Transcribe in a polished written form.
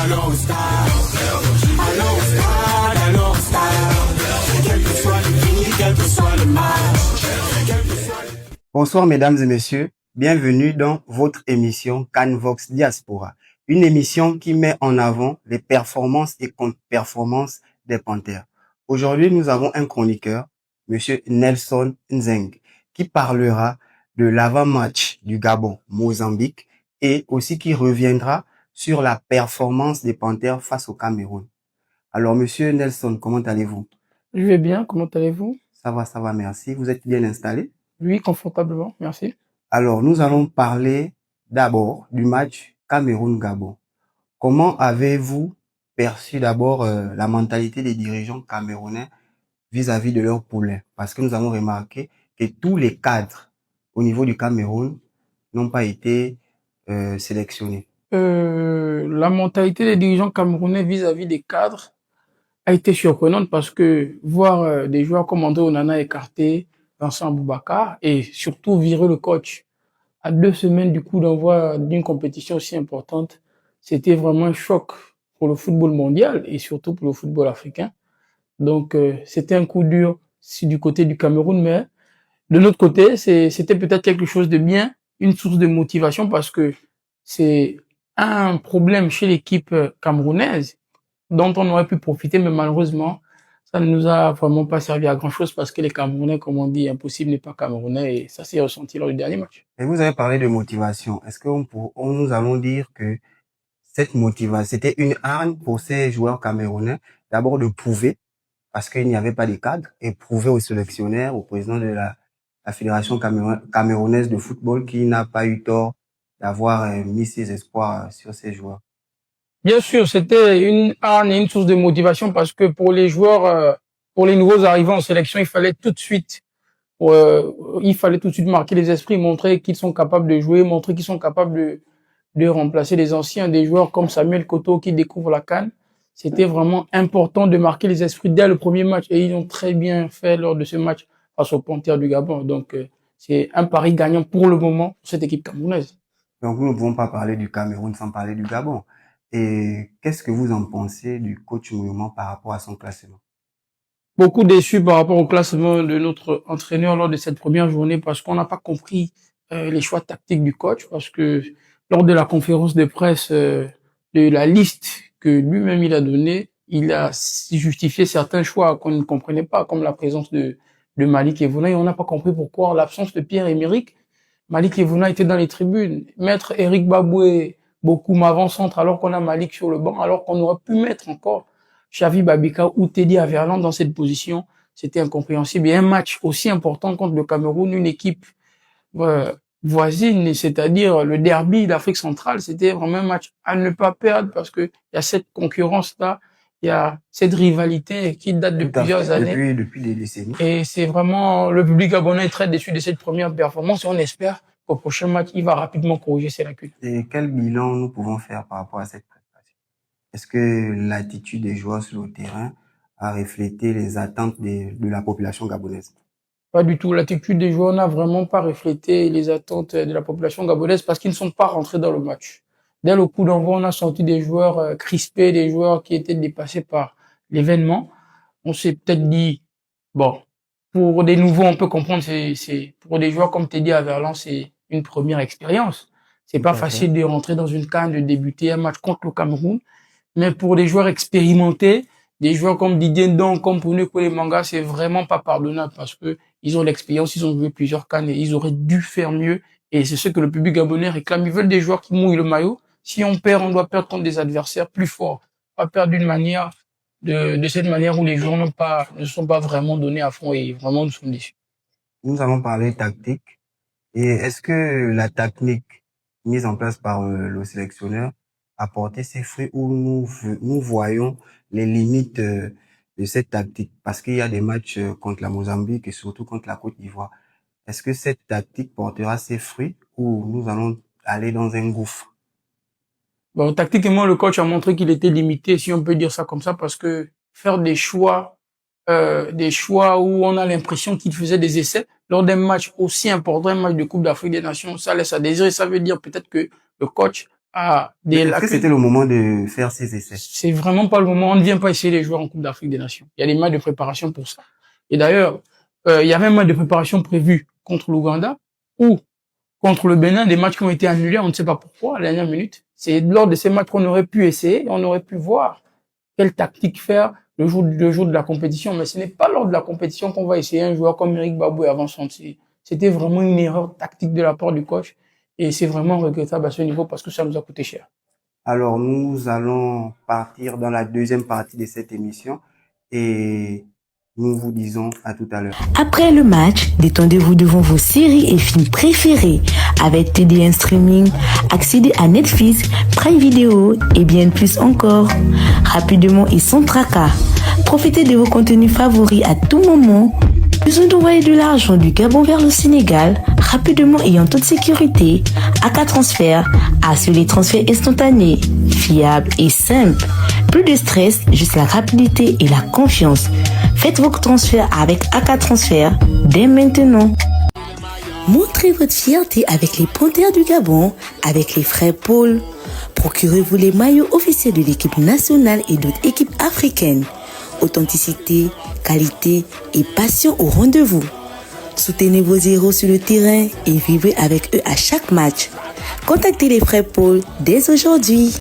alors au stade. Allons au stade, allons au stade. Quel que soit le prix, quel que soit le match. Bonsoir mesdames et messieurs, bienvenue dans votre émission Canvox Diaspora, une émission qui met en avant les performances et contre-performances des Panthères. Aujourd'hui, nous avons un chroniqueur, monsieur Nelson Nzeng, qui parlera de l'avant-match du Gabon-Mozambique et aussi qui reviendra sur la performance des Panthères face au Cameroun. Alors monsieur Nelson, comment allez-vous? Je vais bien, comment allez-vous? Ça va, merci. Vous êtes bien installé? Oui, confortablement, merci. Alors, nous allons parler d'abord du match Cameroun-Gabon. Comment avez-vous perçu d'abord la mentalité des dirigeants camerounais vis-à-vis de leurs poulains? Parce que nous avons remarqué que tous les cadres au niveau du Cameroun n'ont pas été sélectionnés. La mentalité des dirigeants camerounais vis-à-vis des cadres a été surprenante parce que voir des joueurs comme André Onana écarté, Vincent Aboubakar et surtout virer le coach à 2 semaines du coup d'envoi d'une compétition aussi importante, c'était vraiment un choc pour le football mondial et surtout pour le football africain. Donc c'était un coup dur du côté du Cameroun, mais de notre côté, c'était peut-être quelque chose de bien, une source de motivation parce que c'est un problème chez l'équipe camerounaise dont on aurait pu profiter, mais malheureusement, ça ne nous a vraiment pas servi à grand-chose parce que les Camerounais, comme on dit, impossible n'est pas Camerounais et ça s'est ressenti lors du dernier match. Et vous avez parlé de motivation. Est-ce que nous allons dire que cette motivation, c'était une arme pour ces joueurs camerounais, d'abord de prouver, parce qu'il n'y avait pas de cadre, et prouver au sélectionneur, au président de la Fédération camerounaise de football, qui n'a pas eu tort d'avoir mis ses espoirs sur ces joueurs. Bien sûr, c'était une arme et une source de motivation parce que pour les joueurs, pour les nouveaux arrivants en sélection, il fallait tout de suite marquer les esprits, montrer qu'ils sont capables de jouer, montrer qu'ils sont capables de remplacer les anciens, des joueurs comme Samuel Koto qui découvre la CAN. C'était vraiment important de marquer les esprits dès le premier match et ils ont très bien fait lors de ce match face aux Panthères du Gabon. Donc, c'est un pari gagnant pour le moment pour cette équipe camerounaise. Donc, nous ne pouvons pas parler du Cameroun sans parler du Gabon. Et qu'est-ce que vous en pensez du coach Mouvement par rapport à son classement? Beaucoup déçu par rapport au classement de notre entraîneur lors de cette première journée parce qu'on n'a pas compris les choix tactiques du coach parce que lors de la conférence de presse de la liste que lui-même il a donnée, il a justifié certains choix qu'on ne comprenait pas, comme la présence de Malik Evouna, et on n'a pas compris pourquoi l'absence de Pierre-Emerick. Malik Evouna était dans les tribunes. Maître Eric Baboué, beaucoup m'avant-centre alors qu'on a Malik sur le banc, alors qu'on aurait pu mettre encore Xavi Babika ou Teddy Averland dans cette position. C'était incompréhensible. Et un match aussi important contre le Cameroun, une équipe voisine, c'est-à-dire le derby d'Afrique centrale, c'était vraiment un match à ne pas perdre parce que il y a cette concurrence-là, il y a cette rivalité qui date de plusieurs années. Depuis des décennies. Et c'est vraiment, le public gabonais est très déçu de cette première performance et on espère qu'au prochain match, il va rapidement corriger ses lacunes. Et quel bilan nous pouvons faire par rapport à cette prestation? Est-ce que l'attitude des joueurs sur le terrain a reflété les attentes de la population gabonaise? Pas du tout. L'attitude des joueurs n'a vraiment pas reflété les attentes de la population gabonaise parce qu'ils ne sont pas rentrés dans le match. Dès le coup d'envoi, on a senti des joueurs crispés, des joueurs qui étaient dépassés par l'événement. On s'est peut-être dit, bon, pour des nouveaux, on peut comprendre, c'est pour des joueurs comme Teddy Averland, c'est une première expérience. C'est pas facile de rentrer dans une CAN, de débuter un match contre le Cameroun. Mais pour des joueurs expérimentés, des joueurs comme Didier Ndong, comme Bruno Manga, c'est vraiment pas pardonnable parce que ils ont l'expérience, ils ont joué plusieurs CAN et ils auraient dû faire mieux. Et c'est ce que le public gabonais réclame. Ils veulent des joueurs qui mouillent le maillot. Si on perd, on doit perdre contre des adversaires plus forts. Pas perdre d'une manière, de cette manière où les joueurs ne sont pas vraiment donnés à fond et vraiment nous sommes déçus. Nous allons parler tactique. Et est-ce que la technique mise en place par le sélectionneur a porté ses fruits ou nous voyons les limites de cette tactique? Parce qu'il y a des matchs contre la Mozambique et surtout contre la Côte d'Ivoire. Est-ce que cette tactique portera ses fruits ou nous allons aller dans un gouffre? Bon, tactiquement, le coach a montré qu'il était limité, si on peut dire ça comme ça, parce que faire des choix où on a l'impression qu'il faisait des essais lors d'un match aussi important, un match de Coupe d'Afrique des Nations, ça laisse à désirer. Ça veut dire peut-être que le coach Est-ce que c'était le moment de faire ces essais? C'est vraiment pas le moment. On ne vient pas essayer les joueurs en Coupe d'Afrique des Nations. Il y a des matchs de préparation pour ça. Et d'ailleurs, il y avait un match de préparation prévu contre l'Ouganda ou contre le Bénin, des matchs qui ont été annulés, on ne sait pas pourquoi, à la dernière minute. C'est lors de ces matchs qu'on aurait pu essayer, on aurait pu voir quelle tactique faire le jour de la compétition. Mais ce n'est pas lors de la compétition qu'on va essayer un joueur comme Eric Babou avant son tir. C'était vraiment une erreur tactique de la part du coach. Et c'est vraiment regrettable à ce niveau parce que ça nous a coûté cher. Alors, nous allons partir dans la deuxième partie de cette émission et nous vous disons à tout à l'heure. Après le match, détendez-vous devant vos séries et films préférés avec TDN Streaming, accédez à Netflix, Prime Video et bien plus encore. Rapidement et sans tracas, profitez de vos contenus favoris à tout moment. Besoin d'envoyer de l'argent du Gabon vers le Sénégal, rapidement et en toute sécurité. AK Transfert assure les transferts instantanés, fiables et simples. Plus de stress, juste la rapidité et la confiance. Faites vos transferts avec AK Transfert dès maintenant. Montrez votre fierté avec les Panthères du Gabon, avec les frères Paul. Procurez-vous les maillots officiels de l'équipe nationale et d'autres équipes africaines. Authenticité, qualité et passion au rendez-vous. Soutenez vos héros sur le terrain et vivez avec eux à chaque match. Contactez les frères Paul dès aujourd'hui.